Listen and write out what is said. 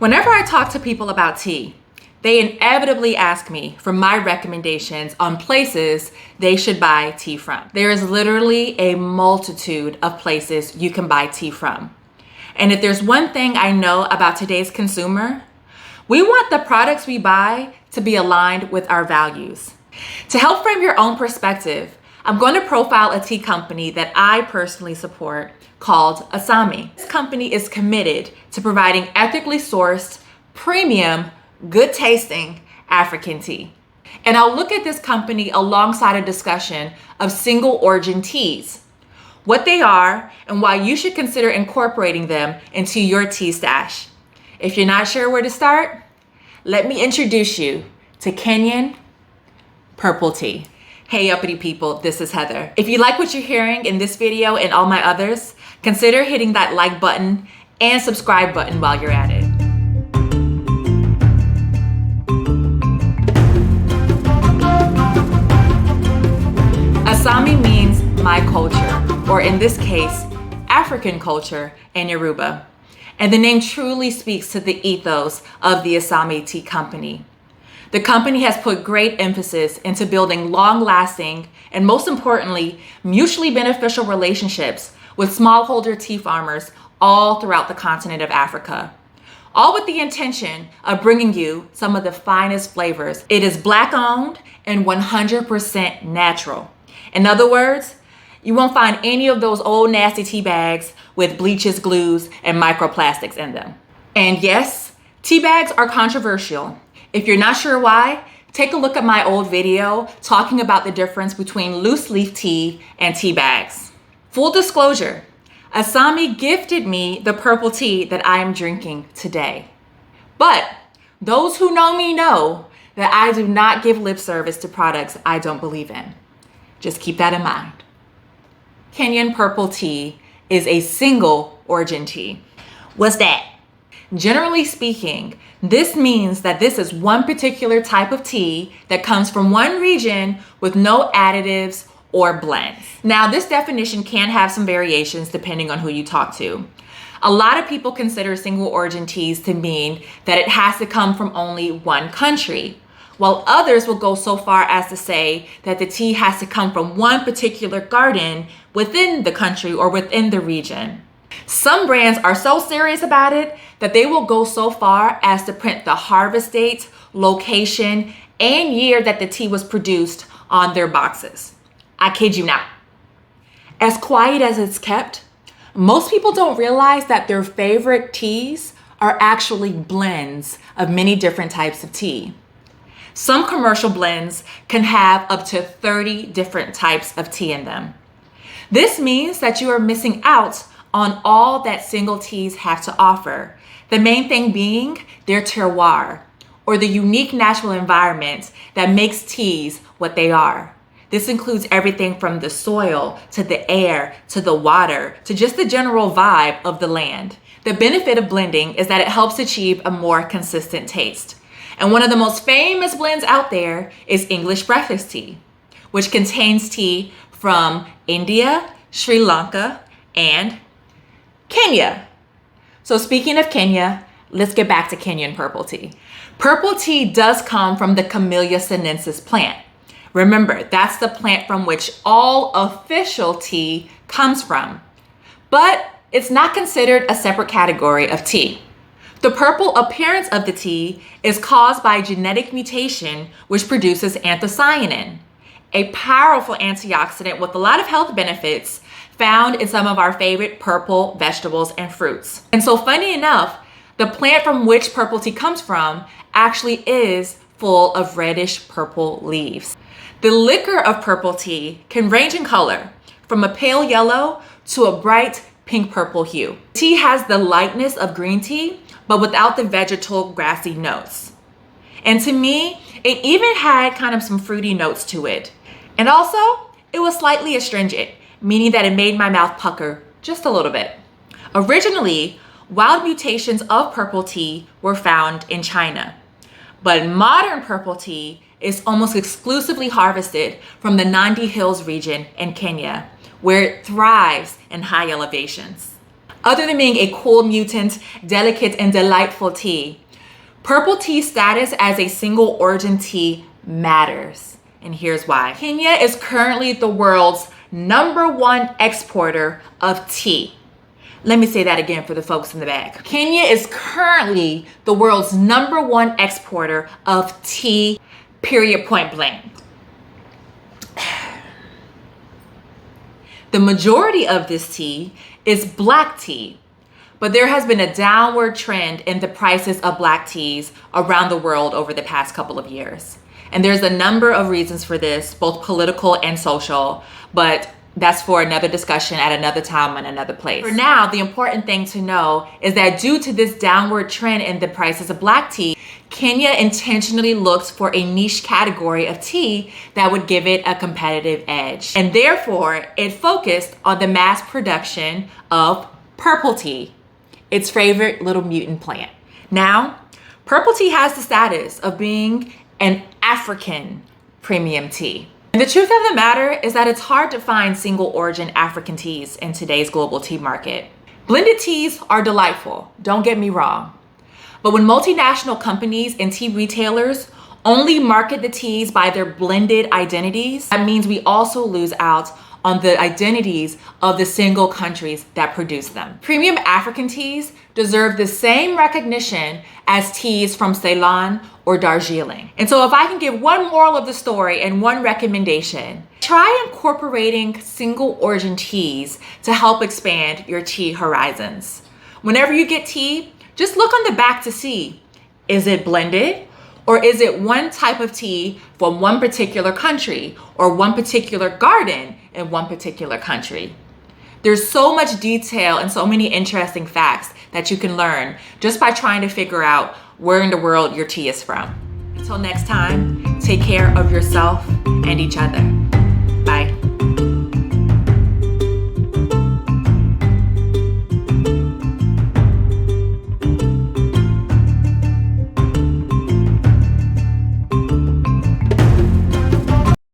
Whenever I talk to people about tea, they inevitably ask me for my recommendations on places they should buy tea from. There is literally a multitude of places you can buy tea from. And if there's one thing I know about today's consumer, we want the products we buy to be aligned with our values. To help frame your own perspective, I'm going to profile a tea company that I personally support called Asami. This company is committed to providing ethically sourced, premium, good tasting African tea. And I'll look at this company alongside a discussion of SingleOrigin Teas, what they are and why you should consider incorporating them into your tea stash. If you're not sure where to start, let me introduce you to Kenyan Purple Tea. Hey uppity people, this is Heather. If you like what you're hearing in this video and all my others, consider hitting that like button and subscribe button while you're at it. Asami means my culture, or in this case, African culture in Yoruba. And the name truly speaks to the ethos of the Asami Tea Company. The company has put great emphasis into building long-lasting and, most importantly, mutually beneficial relationships with smallholder tea farmers all throughout the continent of Africa, all with the intention of bringing you some of the finest flavors. It is Black-owned and 100% natural. In other words, you won't find any of those old nasty tea bags with bleaches, glues, and microplastics in them. And yes, tea bags are controversial. If you're not sure why, take a look at my old video talking about the difference between loose leaf tea and tea bags. Full disclosure, Asami gifted me the purple tea that I am drinking today. But those who know me know that I do not give lip service to products I don't believe in. Just keep that in mind. Kenyan Purple Tea is a single origin tea. What's that? Generally speaking, this means that this is one particular type of tea that comes from one region with no additives or blends. Now, this definition can have some variations depending on who you talk to. A lot of people consider single origin teas to mean that it has to come from only one country, while others will go so far as to say that the tea has to come from one particular garden within the country or within the region. Some brands are so serious about it that they will go so far as to print the harvest date, location, and year that the tea was produced on their boxes. I kid you not. As quiet as it's kept, most people don't realize that their favorite teas are actually blends of many different types of tea. Some commercial blends can have up to 30 different types of tea in them. This means that you are missing out on all that single teas have to offer. The main thing being their terroir, or the unique natural environment that makes teas what they are. This includes everything from the soil, to the air, to the water, to just the general vibe of the land. The benefit of blending is that it helps achieve a more consistent taste. And one of the most famous blends out there is English breakfast tea, which contains tea from India, Sri Lanka, and Kenya. So speaking of Kenya, let's get back to Kenyan purple tea. Purple tea does come from the Camellia sinensis plant. Remember, that's the plant from which all official tea comes from. But it's not considered a separate category of tea. The purple appearance of the tea is caused by genetic mutation which produces anthocyanin, a powerful antioxidant with a lot of health benefits found in some of our favorite purple vegetables and fruits. And so funny enough, the plant from which purple tea comes from actually is full of reddish purple leaves. The liquor of purple tea can range in color from a pale yellow to a bright pink purple hue. Tea has the lightness of green tea, but without the vegetal grassy notes. And to me, it even had kind of some fruity notes to it. And also, it was slightly astringent, meaning that it made my mouth pucker just a little bit. Originally, wild mutations of purple tea were found in China, but modern purple tea is almost exclusively harvested from the Nandi Hills region in Kenya, where it thrives in high elevations. Other than being a cool mutant, delicate, and delightful tea, purple tea status as a single origin tea matters. And here's why. Kenya is currently the world's #1 exporter of tea. Let me say that again for the folks in the back. Kenya is currently the world's #1 exporter of tea, period, point blank. The majority of this tea is black tea, but there has been a downward trend in the prices of black teas around the world over the past couple of years. And there's a number of reasons for this, both political and social, but that's for another discussion at another time and another place. For now, the important thing to know is that due to this downward trend in the prices of black tea, Kenya intentionally looks for a niche category of tea that would give it a competitive edge. And therefore, it focused on the mass production of purple tea, its favorite little mutant plant. Now, purple tea has the status of being an African premium tea. And the truth of the matter is that it's hard to find single origin African teas in today's global tea market. Blended teas are delightful, don't get me wrong. But when multinational companies and tea retailers only market the teas by their blended identities, that means we also lose out on the identities of the single countries that produce them. Premium African teas deserve the same recognition as teas from Ceylon or Darjeeling. And so if I can give one moral of the story and one recommendation, try incorporating single origin teas to help expand your tea horizons. Whenever you get tea, just look on the back to see, is it blended? Or is it one type of tea from one particular country or one particular garden in one particular country? There's so much detail and so many interesting facts that you can learn just by trying to figure out where in the world your tea is from. Until next time, take care of yourself and each other.